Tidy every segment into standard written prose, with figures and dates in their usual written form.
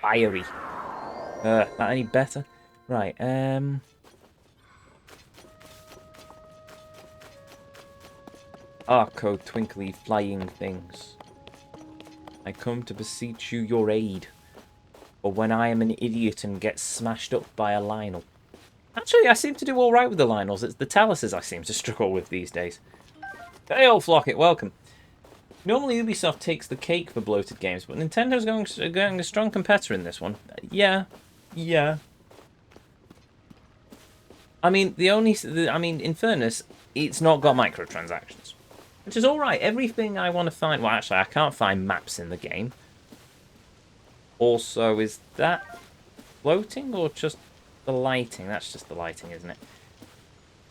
fiery. That any better? Right, Arco twinkly flying things. I come to beseech you your aid. Or when I am an idiot and get smashed up by a Lionel. Actually, I seem to do alright with the Lionels. It's the Taluses I seem to struggle with these days. Hey, old Flocket, welcome. Normally Ubisoft takes the cake for bloated games, but Nintendo's going a strong competitor in this one. Yeah. I mean, in fairness, it's not got microtransactions. Which is alright. Everything I want to find... Well, actually, I can't find maps in the game. Also, is that floating or just the lighting? That's just the lighting, isn't it?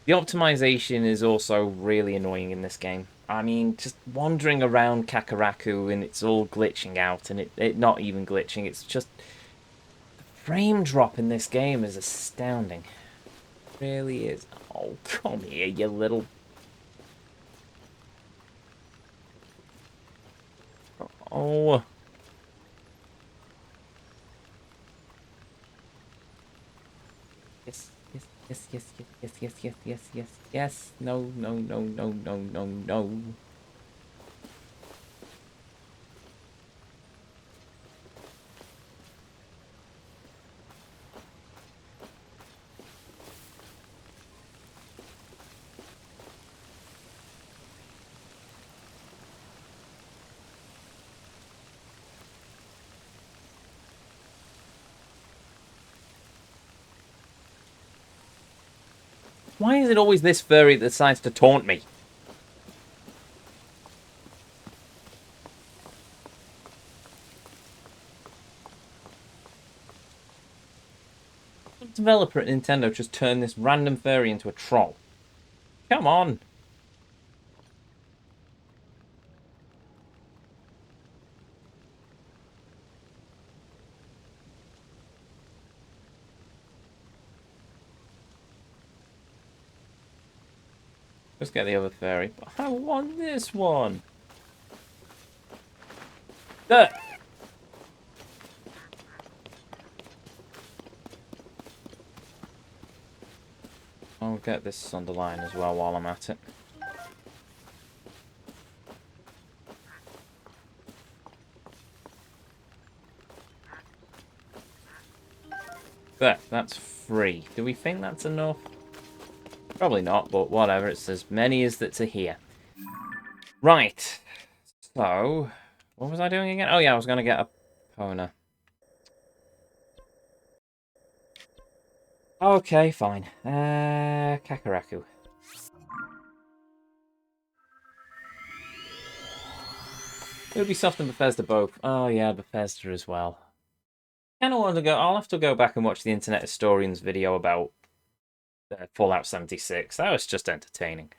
The optimization is also really annoying in this game. I mean, just wandering around Kakaraku and it's all glitching out, and it not even glitching, it's just... The frame drop in this game is astounding. It really is. Oh, come here, you little... Oh... Yes, yes, yes, yes, yes, yes, yes, yes, yes, yes. No, no, no, no, no, no, no. Why is it always this furry that decides to taunt me? The developer at Nintendo just turned this random furry into a troll. Come on. Let's get the other fairy. I want this one. There. I'll get this on the line as well while I'm at it. There, that's free. Do we think that's enough? Probably not, but whatever. It's as many as that's here. Right. So, what was I doing again? Oh yeah, I was going to get a Pona. Okay, fine. Kakaraku. Ubisoft and Bethesda both. Oh yeah, Bethesda as well. Kind of want to go. I'll have to go back and watch the Internet Historian's video about Fallout 76. That was just entertaining.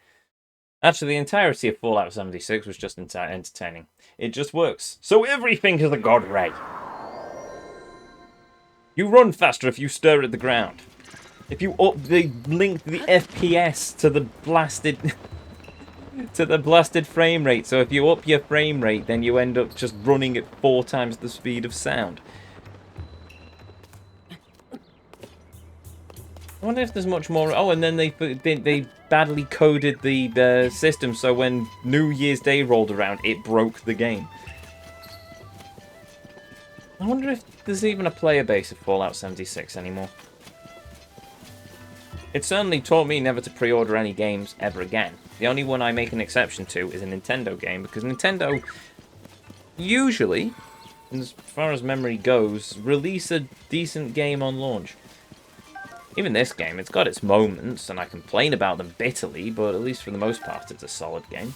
Actually, the entirety of Fallout 76 was just entertaining. It just works. So everything is a god ray. You run faster if you stir at the ground. If you link the FPS to the blasted frame rate. So if you up your frame rate, then you end up just running at 4 times the speed of sound. I wonder if there's much more. Oh, and then they badly coded the system, so when New Year's Day rolled around, it broke the game. I wonder if there's even a player base of Fallout 76 anymore. It certainly taught me never to pre-order any games ever again. The only one I make an exception to is a Nintendo game, because Nintendo usually, as far as memory goes, release a decent game on launch. Even this game, it's got its moments, and I complain about them bitterly, but at least for the most part, it's a solid game.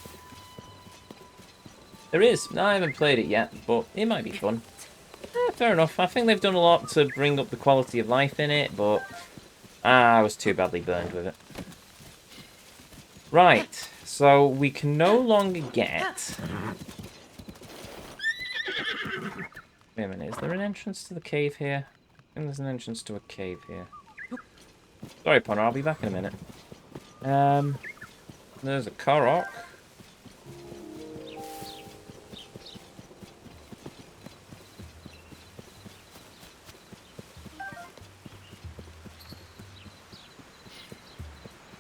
There is. No, I haven't played it yet, but it might be fun. Fair enough. I think they've done a lot to bring up the quality of life in it, but I was too badly burned with it. Right, so we can no longer get... Wait a minute, is there an entrance to the cave here? I think there's an entrance to a cave here. Sorry, Connor, I'll be back in a minute. There's a Korok.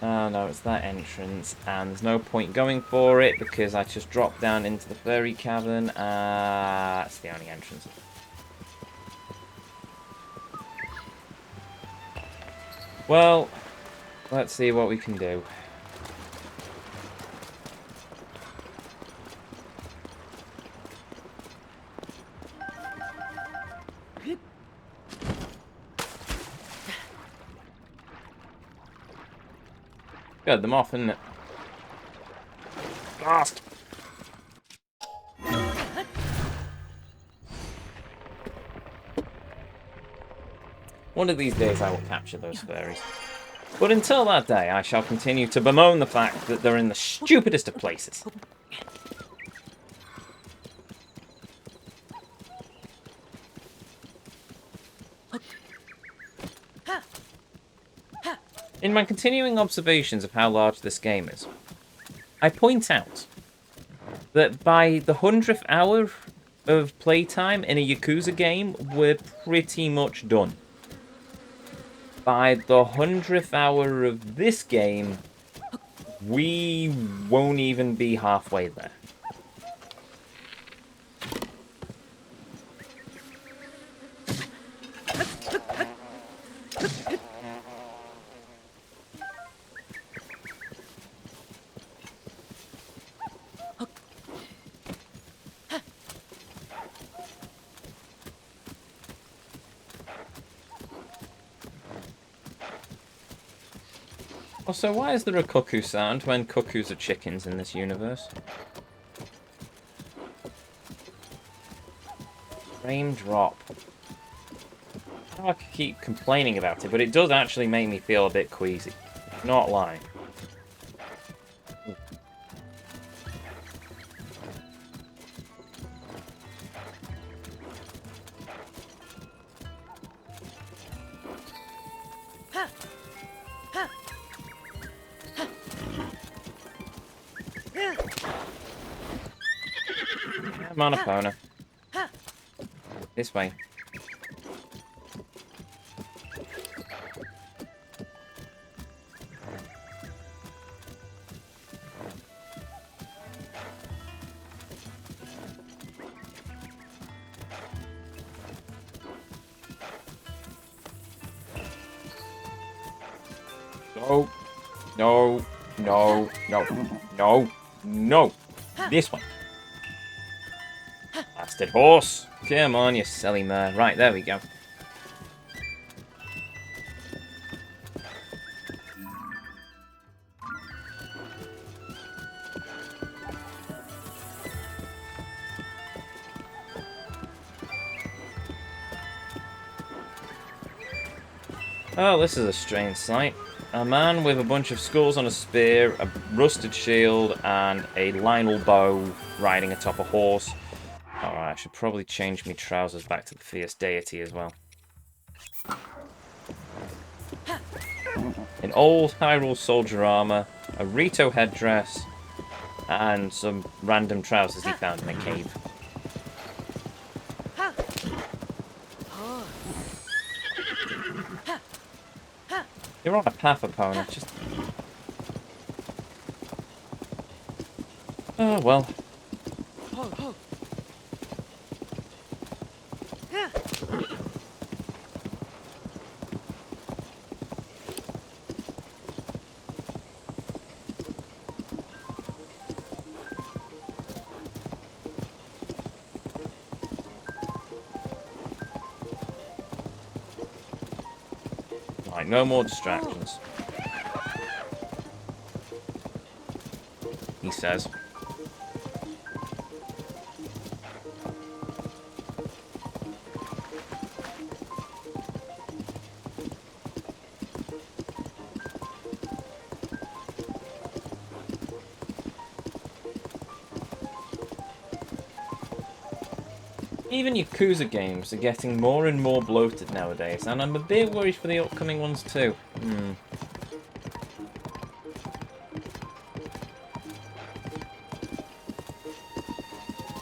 Oh no, it's that entrance, and there's no point going for it because I just dropped down into the fairy cavern. That's the only entrance. Well, let's see what we can do. Got them off, isn't it? Blast! One of these days I will capture those fairies. But until that day, I shall continue to bemoan the fact that they're in the stupidest of places. In my continuing observations of how large this game is, I point out that by the 100th hour of playtime in a Yakuza game, we're pretty much done. By the 100th hour of this game, we won't even be halfway there. Also, why is there a cuckoo sound when cuckoos are chickens in this universe? Frame drop. I know I could keep complaining about it, but it does actually make me feel a bit queasy. Not lying. Come on, Epona. This way. No. No. No. No. No. No. This one. Bastard horse. Come on, you silly mare. Right, there we go. Oh, this is a strange sight. A man with a bunch of skulls on a spear, a rusted shield, and a Lionel bow riding atop a horse. Alright, I should probably change my trousers back to the fierce deity as well. In old Hyrule soldier armor, a Rito headdress, and some random trousers he found in a cave. You're on a path, Epona. Just... Oh, well. Right, no more distractions. He says. Even Yakuza games are getting more and more bloated nowadays, and I'm a bit worried for the upcoming ones too.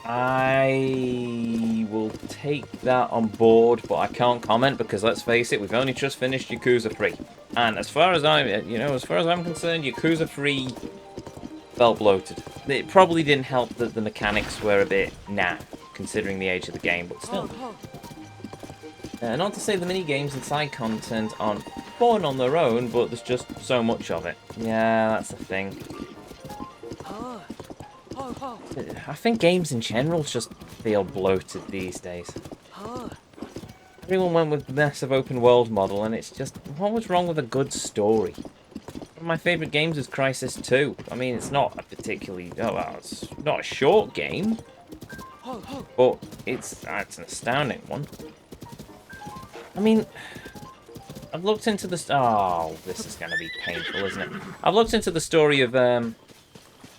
I will take that on board, but I can't comment because, let's face it, we've only just finished Yakuza 3. And as far as I'm concerned, Yakuza 3 felt bloated. It probably didn't help that the mechanics were a bit naff, considering the age of the game, but still. Not to say the mini games and side content aren't fun on their own, but there's just so much of it. Yeah, that's the thing. I think games in general just feel bloated these days. Everyone went with the massive open world model, and it's just, what was wrong with a good story? One of my favourite games is Crisis 2. I mean, it's not a particularly, it's not a short game, but it's an astounding one. I mean, I've looked into the... Oh, this is going to be painful, isn't it? I've looked into the story of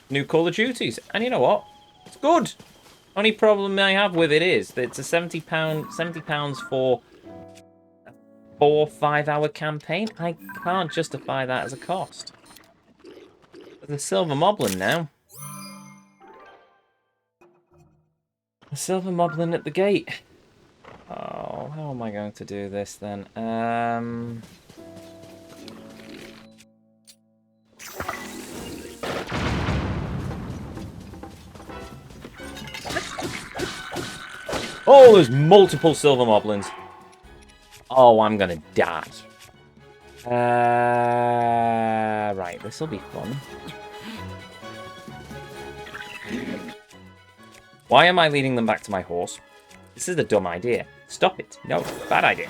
new Call of Duties, and you know what? It's good. Only problem I have with it is that it's a £70 for a 4-5 hour campaign. I can't justify that as a cost. There's a silver moblin now. A silver moblin at the gate. Oh, how am I going to do this then? Oh, there's multiple silver moblins. Oh, I'm gonna die. Right, this will be fun. Why am I leading them back to my horse? This is a dumb idea. Stop it. No, bad idea.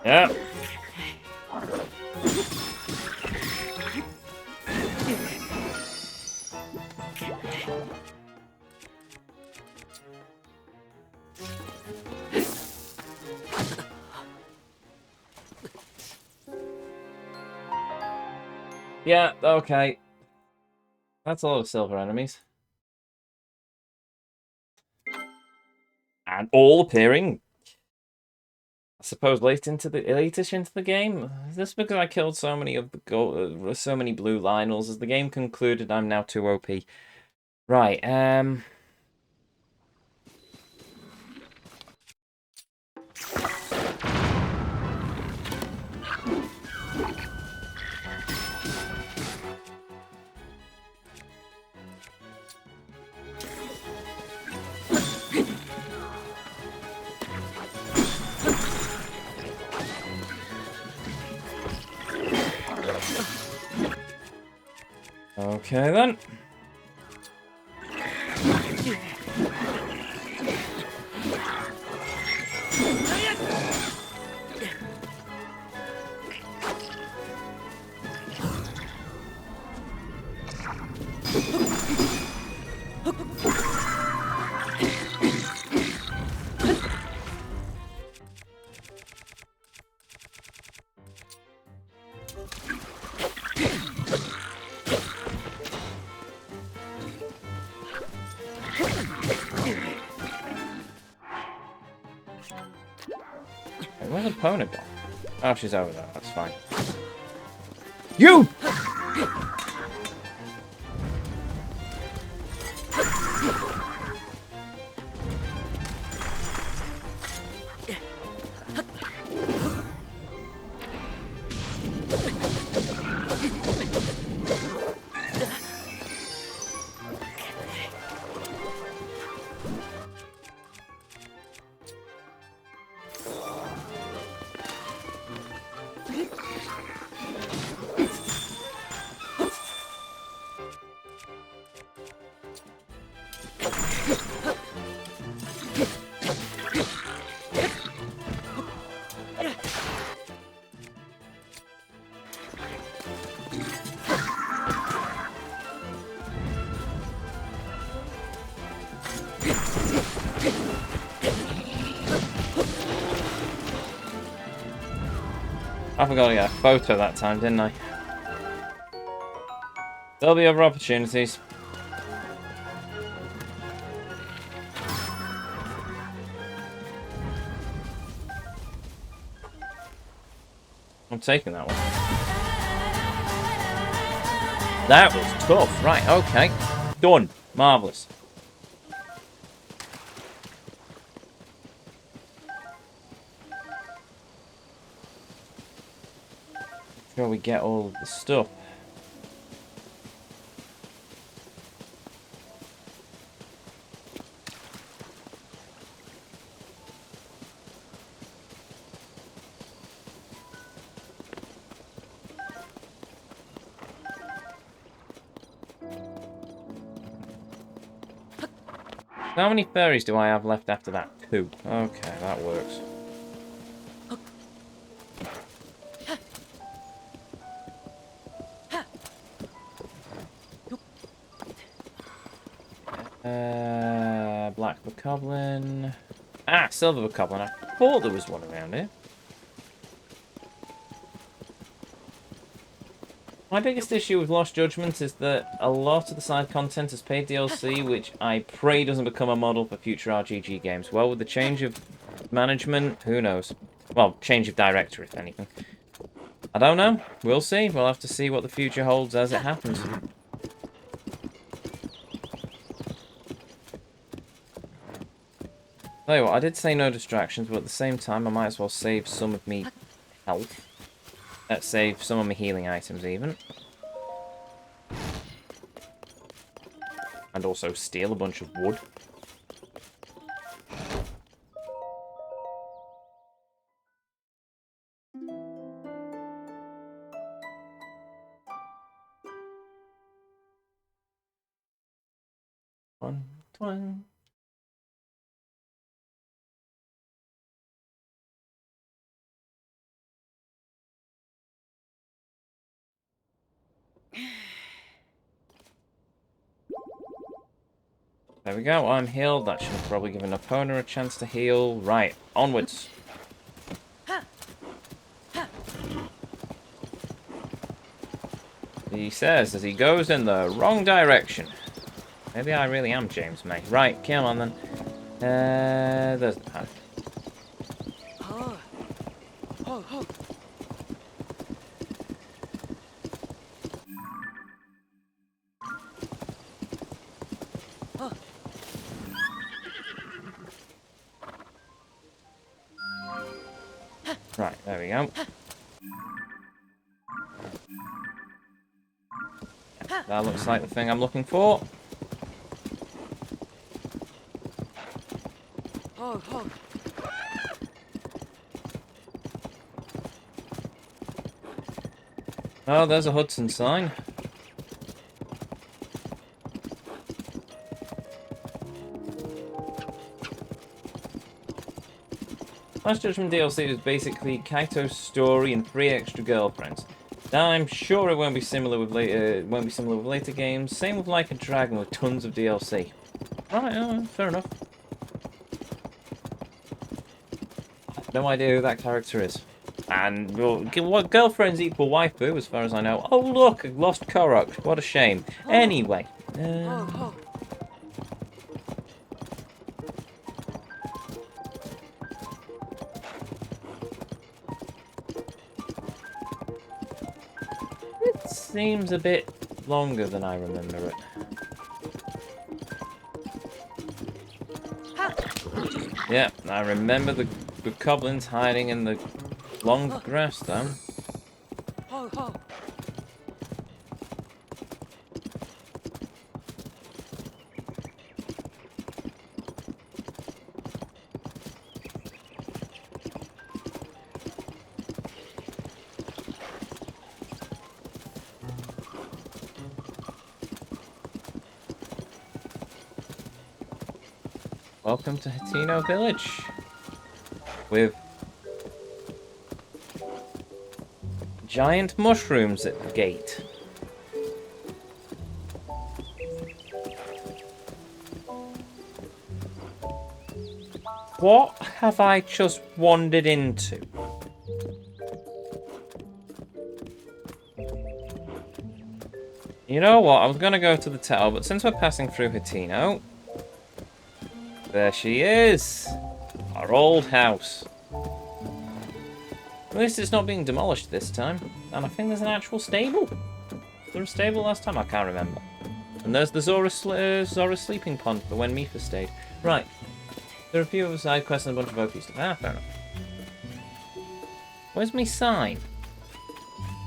Yeah. Yeah, okay. That's a lot of silver enemies. And all appearing, I suppose, late-ish into the game. Is this because I killed so many of the so many blue Lionels? As the game concluded, I'm now too OP. Right, okay then. Where's opponent gone? Oh, she's over there. That's fine. You! I forgot to get a photo that time, didn't I? There'll be other opportunities. I'm taking that one. That was tough. Right, okay. Done. Marvellous. Sure we get all of the stuff. How many fairies do I have left after that? 2. Okay, that works. Black Bokoblin. Ah, Silver Bokoblin. I thought there was one around here. My biggest issue with Lost Judgment is that a lot of the side content is paid DLC, which I pray doesn't become a model for future RGG games. Well, with the change of management, who knows? Well, change of director, if anything. I don't know. We'll see. We'll have to see what the future holds as it happens. Tell you what, I did say no distractions, but at the same time, I might as well save some of me health. Save some of my healing items, even. And also steal a bunch of wood. One. There we go, I'm healed. That should probably give an opponent a chance to heal. Right, onwards. He says as he goes in the wrong direction. Maybe I really am James May. Right, come on then. There's the path. Right, there we go. Yeah, that looks like the thing I'm looking for. Oh, there's a Hudson sign. Last Judgment DLC was basically Kaito's story and 3 extra girlfriends. Now I'm sure it won't be similar with later games. Same with Like a Dragon with tons of DLC. Right, fair enough. I have no idea who that character is. And well, what girlfriends equal waifu, as far as I know. Oh look, I lost Korok. What a shame. Anyway. It seems a bit longer than I remember it. Yeah, I remember the goblins hiding in the long grass though. Welcome to Hateno Village. With giant mushrooms at the gate. What have I just wandered into? You know what? I was going to go to the tower, but since we're passing through Hatino... There she is! Our old house. At least it's not being demolished this time. And I think there's an actual stable. Was there a stable last time? I can't remember. And there's the Zora sleeping pond for when Mipha stayed. Right. There are a few other side quests and a bunch of OP stuff. Ah, fair enough. Where's my sign?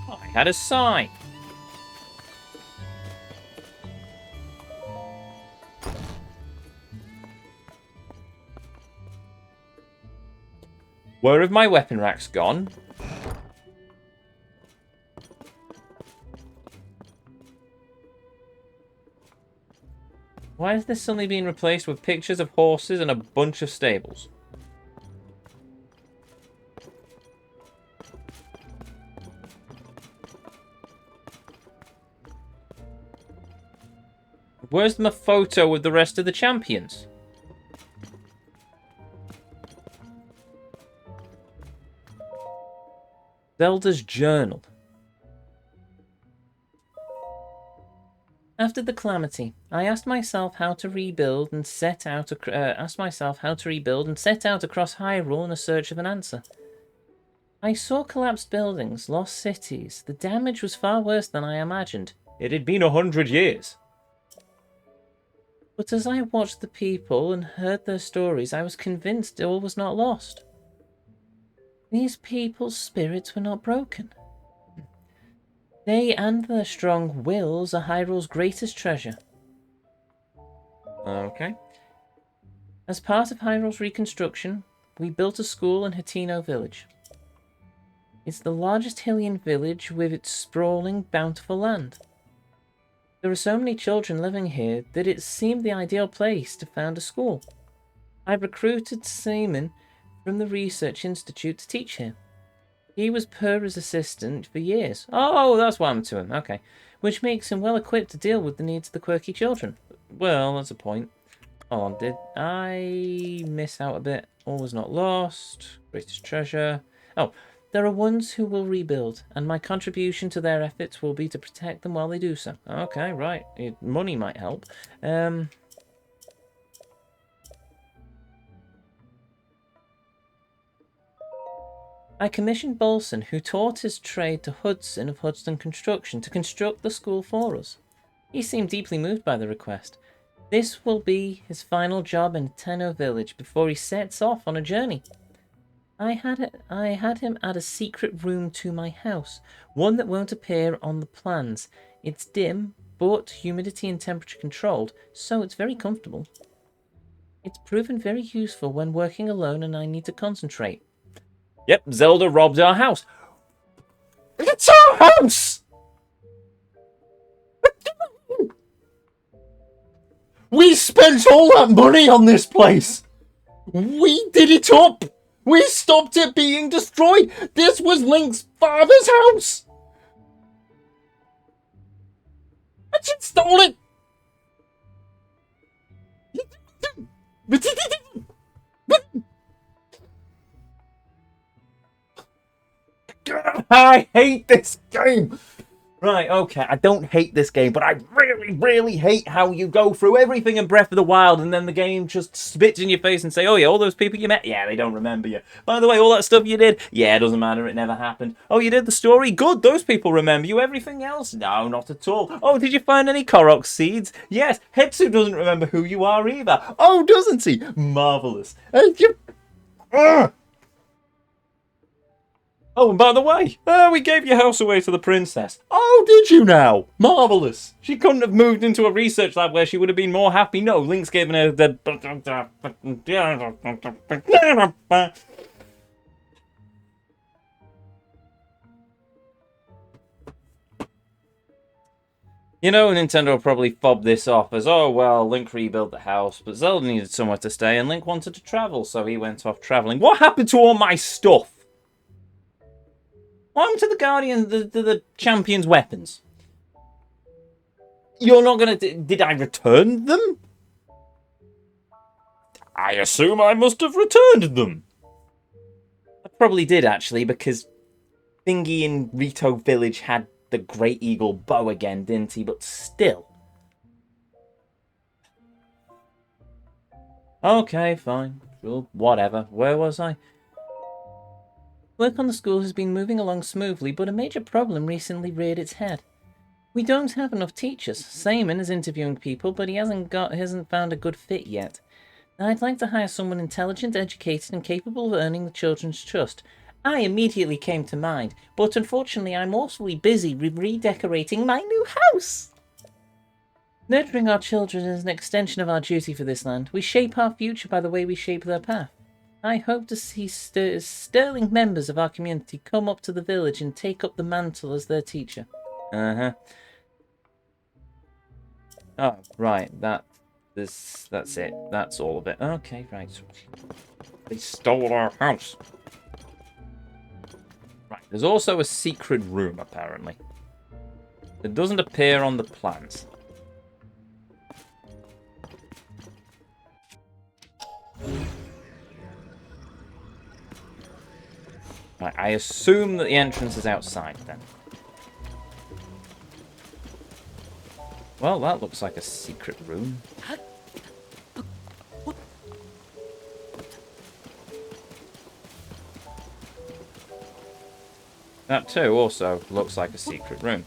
Oh, I had a sign. Where have my weapon racks gone? Why is this suddenly being replaced with pictures of horses and a bunch of stables? Where's my photo with the rest of the champions? Zelda's journal. After the calamity, I asked myself how to rebuild and set out across Hyrule in a search of an answer. I saw collapsed buildings, lost cities. The damage was far worse than I imagined. It had been 100 years. But as I watched the people and heard their stories, I was convinced all was not lost. These people's spirits were not broken. They and their strong wills are Hyrule's greatest treasure. Okay. As part of Hyrule's reconstruction, we built a school in Hatino village. It's the largest Hylian village with its sprawling, bountiful land. There are so many children living here that it seemed the ideal place to found a school. I recruited Seaman from the Research Institute to teach here. He was Purah's assistant for years. Oh, that's why I'm to him. Okay. Which makes him well equipped to deal with the needs of the quirky children. Well, that's a point. Hold on, did I miss out a bit? All was not lost. Greatest treasure. Oh, there are ones who will rebuild, and my contribution to their efforts will be to protect them while they do so. Okay, right. Money might help. I commissioned Bolson, who taught his trade to Hudson of Hudson Construction, to construct the school for us. He seemed deeply moved by the request. This will be his final job in Tenno village before he sets off on a journey. I had him add a secret room to my house, one that won't appear on the plans. It's dim, but humidity and temperature controlled, so it's very comfortable. It's proven very useful when working alone and I need to concentrate. Yep, Zelda robbed our house. It's our house! We spent all that money on this place! We did it up! We stopped it being destroyed! This was Link's father's house! I just stole it! I hate this game! Right, okay, I don't hate this game, but I really, really hate how you go through everything in Breath of the Wild and then the game just spits in your face and say, oh yeah, all those people you met, yeah, they don't remember you. By the way, all that stuff you did, yeah, it doesn't matter, it never happened. Oh, you did the story? Good, those people remember you. Everything else? No, not at all. Oh, did you find any Korok seeds? Yes, Hetsu doesn't remember who you are either. Oh, doesn't he? Marvellous. Oh, and by the way, we gave your house away to the princess. Oh, did you now? Marvellous. She couldn't have moved into a research lab where she would have been more happy. No, Link's given her the... You know, Nintendo will probably fob this off as, oh, well, Link rebuilt the house, but Zelda needed somewhere to stay and Link wanted to travel, so he went off travelling. What happened to all my stuff? What happened to the Guardian, the champion's weapons? You're not going to... Did I return them? I assume I must have returned them. I probably did, actually, because Thingy in Rito Village had the Great Eagle bow again, didn't he? But still. Okay, fine. Well, whatever. Where was I? Work on the school has been moving along smoothly, but a major problem recently reared its head. We don't have enough teachers. Simon is interviewing people, but he hasn't found a good fit yet. I'd like to hire someone intelligent, educated, and capable of earning the children's trust. I immediately came to mind, but unfortunately I'm awfully busy redecorating my new house. Nurturing our children is an extension of our duty for this land. We shape our future by the way we shape their path. I hope to see sterling members of our community come up to the village and take up the mantle as their teacher. Uh-huh. Oh, right, that's it. That's all of it. Okay, right. They stole our house. Right, there's also a secret room, apparently. It doesn't appear on the plans. Right, I assume that the entrance is outside, then. Well, that looks like a secret room. That too also looks like a secret room.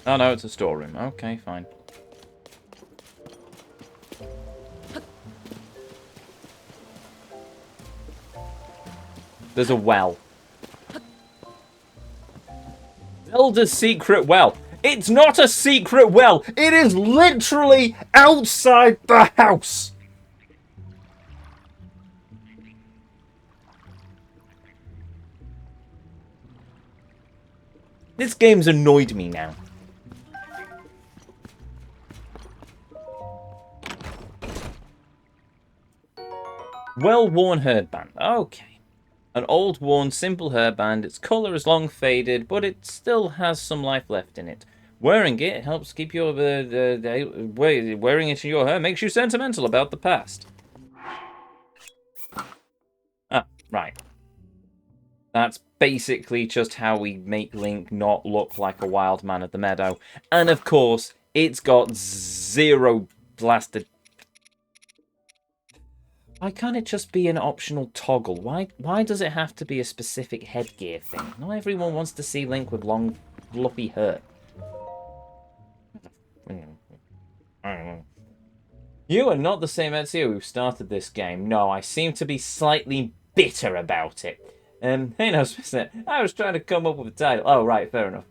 Oh no, it's a storeroom. Okay, fine. There's a well. Zelda's secret well. It's not a secret well. It is literally outside the house. This game's annoyed me now. Well-worn hairband. Okay. An old, worn, simple hairband. Its colour is long faded, but it still has some life left in it. Wearing it helps keep your... wearing it in your hair makes you sentimental about the past. Ah, right. That's basically just how we make Link not look like a wild man of the meadow. And of course, it's got zero blasted... Why can't it just be an optional toggle? Why does it have to be a specific headgear thing? Not everyone wants to see Link with long, fluffy hair. You are not the same Ezio who started this game. No, I seem to be slightly bitter about it. Hey, no, I was trying to come up with a title. Oh, right, fair enough.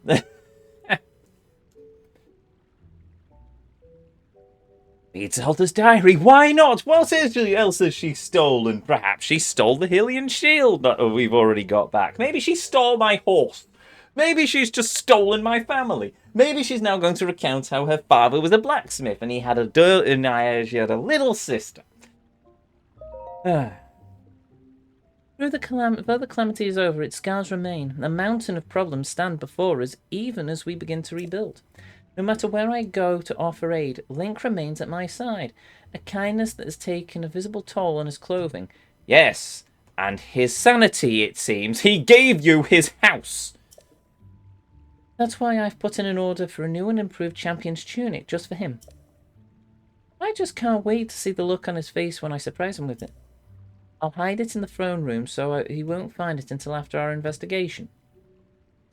It's Zelda's diary. Why not? What else has she stolen? Perhaps she stole the Hylian shield that we've already got back. Maybe she stole my horse. Maybe she's just stolen my family. Maybe she's now going to recount how her father was a blacksmith and he had she had a little sister. Though the calamity is over, its scars remain. A mountain of problems stand before us, even as we begin to rebuild. No matter where I go to offer aid, Link remains at my side. A kindness that has taken a visible toll on his clothing. Yes, and his sanity, it seems. He gave you his house. That's why I've put in an order for a new and improved champion's tunic, just for him. I just can't wait to see the look on his face when I surprise him with it. I'll hide it in the throne room so he won't find it until after our investigation.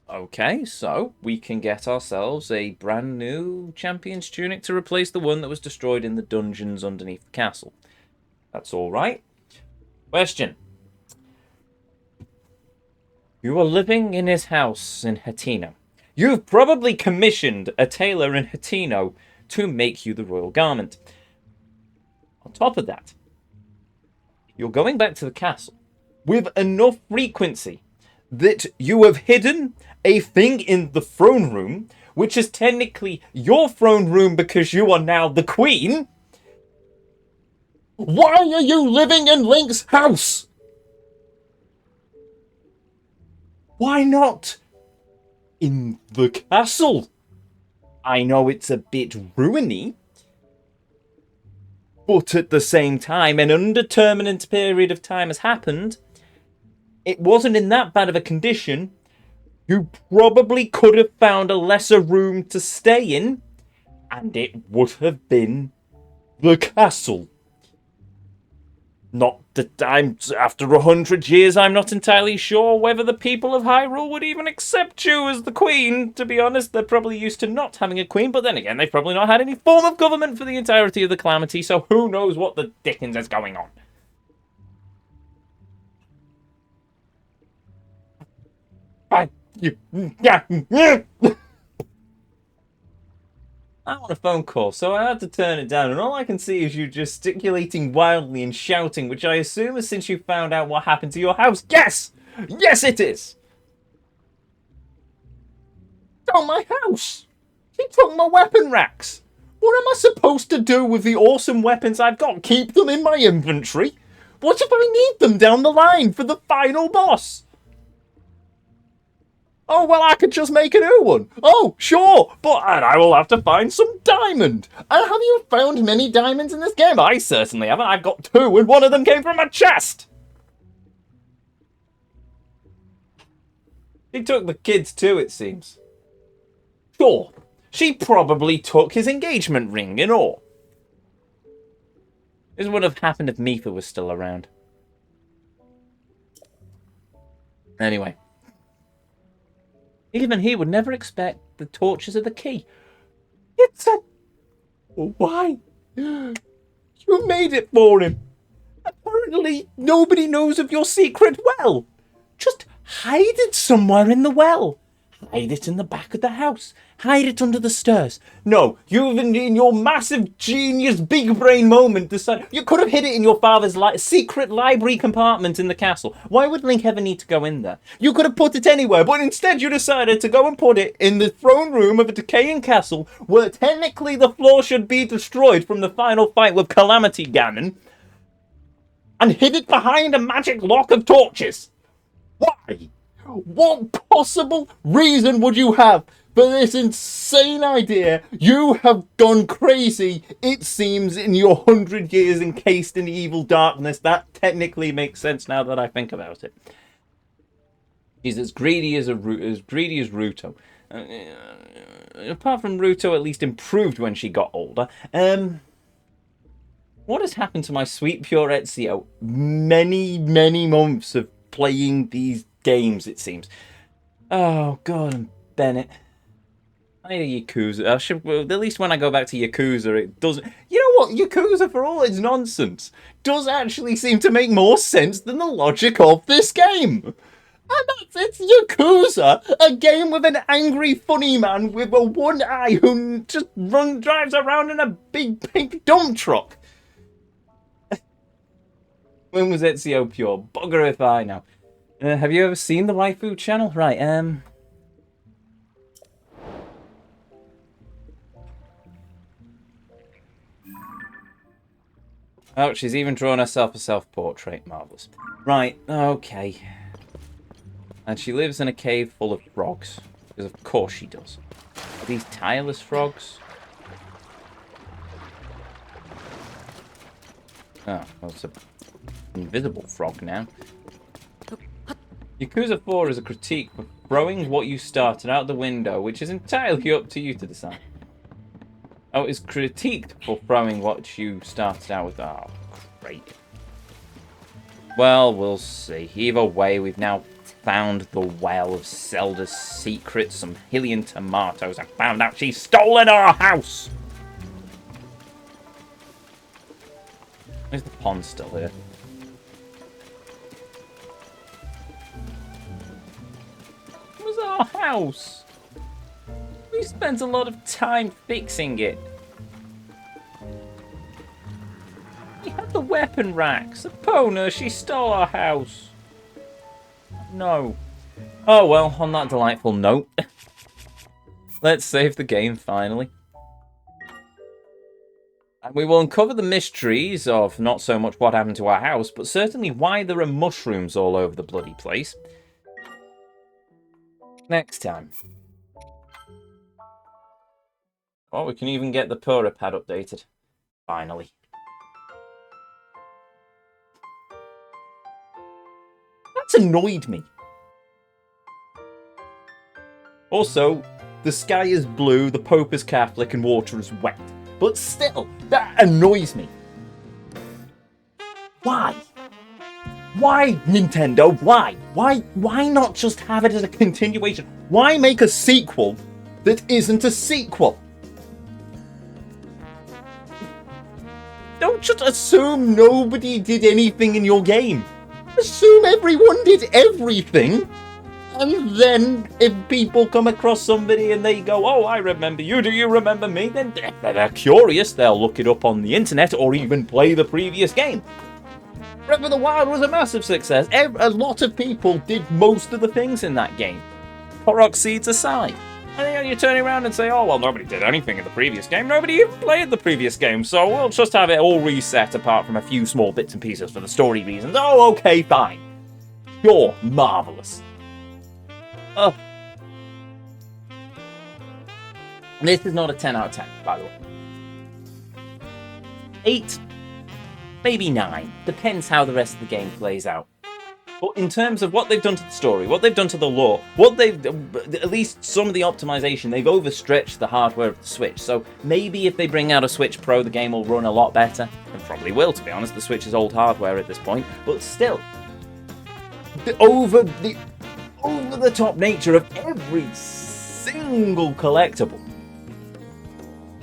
Okay, so we can get ourselves a brand new champion's tunic to replace the one that was destroyed in the dungeons underneath the castle. That's all right. Question. You are living in his house in Hateno. You've probably commissioned a tailor in Hateno to make you the royal garment. On top of that, you're going back to the castle with enough frequency that you have hidden a thing in the throne room, which is technically your throne room because you are now the queen. Why are you living in Link's house? Why not in the castle? I know it's a bit ruiny, but at the same time, an undetermined period of time has happened. It wasn't in that bad of a condition. You probably could have found a lesser room to stay in, and it would have been the castle. Not that after 100 years, I'm not entirely sure whether the people of Hyrule would even accept you as the queen. To be honest, they're probably used to not having a queen, but then again, they've probably not had any form of government for the entirety of the Calamity, so who knows what the dickens is going on. I'm on a phone call, so I had to turn it down, and all I can see is you gesticulating wildly and shouting, which I assume is since you found out what happened to your house. Yes! Yes, it is! Oh, my house! He took my weapon racks! What am I supposed to do with the awesome weapons I've got? Keep them in my inventory? What if I need them down the line for the final boss? Oh, well, I could just make a new one. Oh, sure, but I will have to find some diamond. And have you found many diamonds in this game? I certainly haven't. I've got 2, and one of them came from a chest. He took the kids too, it seems. Sure, she probably took his engagement ring and all. This would have happened if Mifa was still around. Anyway. Even he would never expect the torches of the key. It's a... Why? You made it for him. Apparently, nobody knows of your secret well. Just hide it somewhere in the well. Hide it in the back of the house. Hide it under the stairs. No, you've in your massive genius big brain moment decided you could have hid it in your father's secret library compartment in the castle. Why would Link ever need to go in there? You could have put it anywhere, but instead you decided to go and put it in the throne room of a decaying castle where technically the floor should be destroyed from the final fight with Calamity Ganon, and hid it behind a magic lock of torches. Why? What possible reason would you have for this insane idea? You have gone crazy, it seems, in your 100 years encased in evil darkness. That technically makes sense now that I think about it. He's as greedy as Ruto. Apart from Ruto, at least improved when she got older. What has happened to my sweet pure Ezio? Many months of playing these games, it seems. Oh, Gordon Bennett. I need a Yakuza. Well, at least when I go back to Yakuza, it doesn't... You know what? Yakuza, for all its nonsense, does actually seem to make more sense than the logic of this game. And it's Yakuza, a game with an angry funny man with a one eye who just drives around in a big pink dump truck. When was Ezio pure? Bugger if I know. Have you ever seen the waifu channel? Right, Oh, she's even drawn herself a self-portrait. Marvellous. Right, okay. And she lives in a cave full of frogs. Because of course she does. Are these tireless frogs? Oh, well, it's an invisible frog now. Yakuza 4 is a critique for throwing what you started out the window, which is entirely up to you to decide. Oh, it's critiqued for throwing what you started out with. Oh, great. Well, we'll see. Either way, we've now found the well of Zelda's secrets, some Hylian tomatoes, and found out she's stolen our house! Is the pond still here? Where's our house? We spent a lot of time fixing it. We had the weapon racks. Epona, she stole our house. No. Oh well, on that delightful note, let's save the game finally. And we will uncover the mysteries of not so much what happened to our house, but certainly why there are mushrooms all over the bloody place. Next time. Oh, we can even get the Pura pad updated. Finally. That's annoyed me. Also, the sky is blue, the Pope is Catholic, and water is wet. But still, that annoys me. Why? Why, Nintendo? Why? Why not just have it as a continuation? Why make a sequel that isn't a sequel? Don't just assume nobody did anything in your game. Assume everyone did everything. And then if people come across somebody and they go, oh, I remember you, do you remember me? Then if they're curious, they'll look it up on the internet or even play the previous game. Breath of the Wild was a massive success. A lot of people did most of the things in that game. Korok seeds aside. And then you turn around and say, oh, well, nobody did anything in the previous game. Nobody even played the previous game, so we'll just have it all reset apart from a few small bits and pieces for the story reasons. Oh, okay, fine. You're marvellous. This is not a 10 out of 10, by the way. 8, maybe 9. Depends how the rest of the game plays out. But in terms of what they've done to the story, what they've done to the lore, at least some of the optimization, they've overstretched the hardware of the Switch. So maybe if they bring out a Switch Pro, the game will run a lot better. And probably will, to be honest. The Switch is old hardware at this point. But still, the over-the-top nature of every single collectible.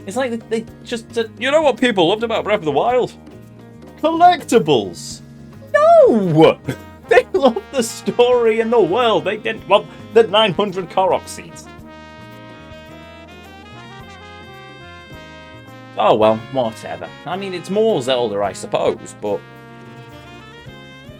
It's like they just said, you know what people loved about Breath of the Wild? Collectibles! No! They loved the story and the world. They didn't want the 900 Korok seeds. Oh well, whatever. I mean, it's more Zelda, I suppose, but...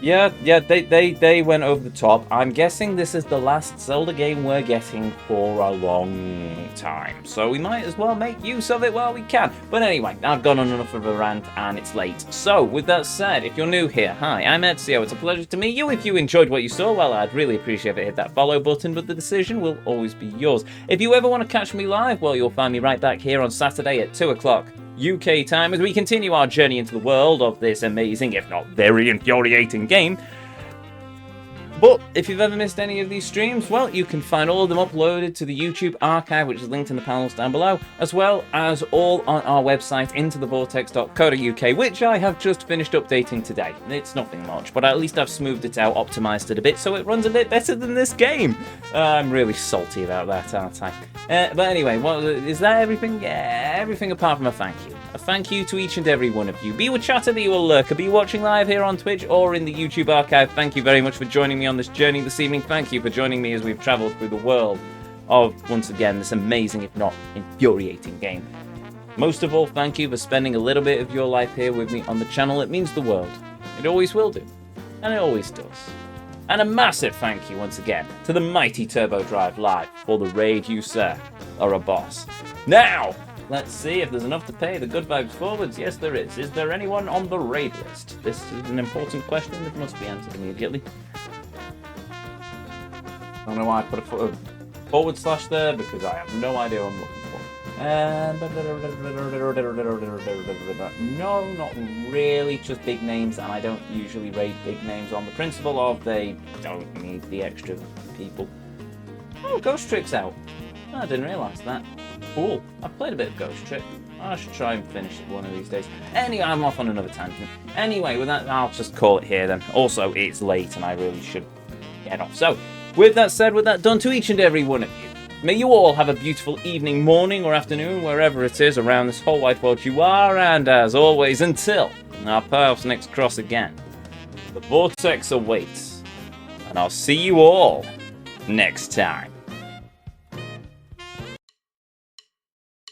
Yeah, they went over the top. I'm guessing this is the last Zelda game we're getting for a long time. So we might as well make use of it while we can. But anyway, I've gone on enough of a rant and it's late. So with that said, if you're new here, hi, I'm Ezio. It's a pleasure to meet you. If you enjoyed what you saw, well, I'd really appreciate if you hit that follow button, but the decision will always be yours. If you ever want to catch me live, well, you'll find me right back here on Saturday at 2 o'clock. UK time as we continue our journey into the world of this amazing, if not very infuriating game. But if you've ever missed any of these streams, well, you can find all of them uploaded to the YouTube archive, which is linked in the panels down below, as well as all on our website, intothevortex.co.uk, which I have just finished updating today. It's nothing much, but at least I've smoothed it out, optimised it a bit, so it runs a bit better than this game. I'm really salty about that, aren't I? But anyway, is that everything? Yeah, everything apart from a thank you. A thank you to each and every one of you. Be you a chatter, be you a lurker, be you watching live here on Twitch or in the YouTube archive. Thank you very much for joining me on this journey this evening. Thank you for joining me as we've travelled through the world of, once again, this amazing, if not infuriating game. Most of all, thank you for spending a little bit of your life here with me on the channel. It means the world. It always will do. And it always does. And a massive thank you once again to the mighty Turbo Drive Live for the raid. You, sir, are a boss. Now, let's see if there's enough to pay the good vibes forwards. Yes, there is. Is there anyone on the raid list? This is an important question that must be answered immediately. I don't know why I put a forward slash there, because I have no idea what I'm looking for. No, not really, just big names, and I don't usually raid big names on the principle of they don't need the extra people. Oh, Ghost Trick's out. I didn't realise that. Cool. I've played a bit of Ghost Trick. I should try and finish it one of these days. Anyway, I'm off on another tangent. Anyway, with that, I'll just call it here then. Also, it's late and I really should get off. So, with that said, with that done to each and every one of you, may you all have a beautiful evening, morning, or afternoon, wherever it is around this whole wide world you are. And as always, until our paths next cross again, the Vortex awaits. And I'll see you all next time.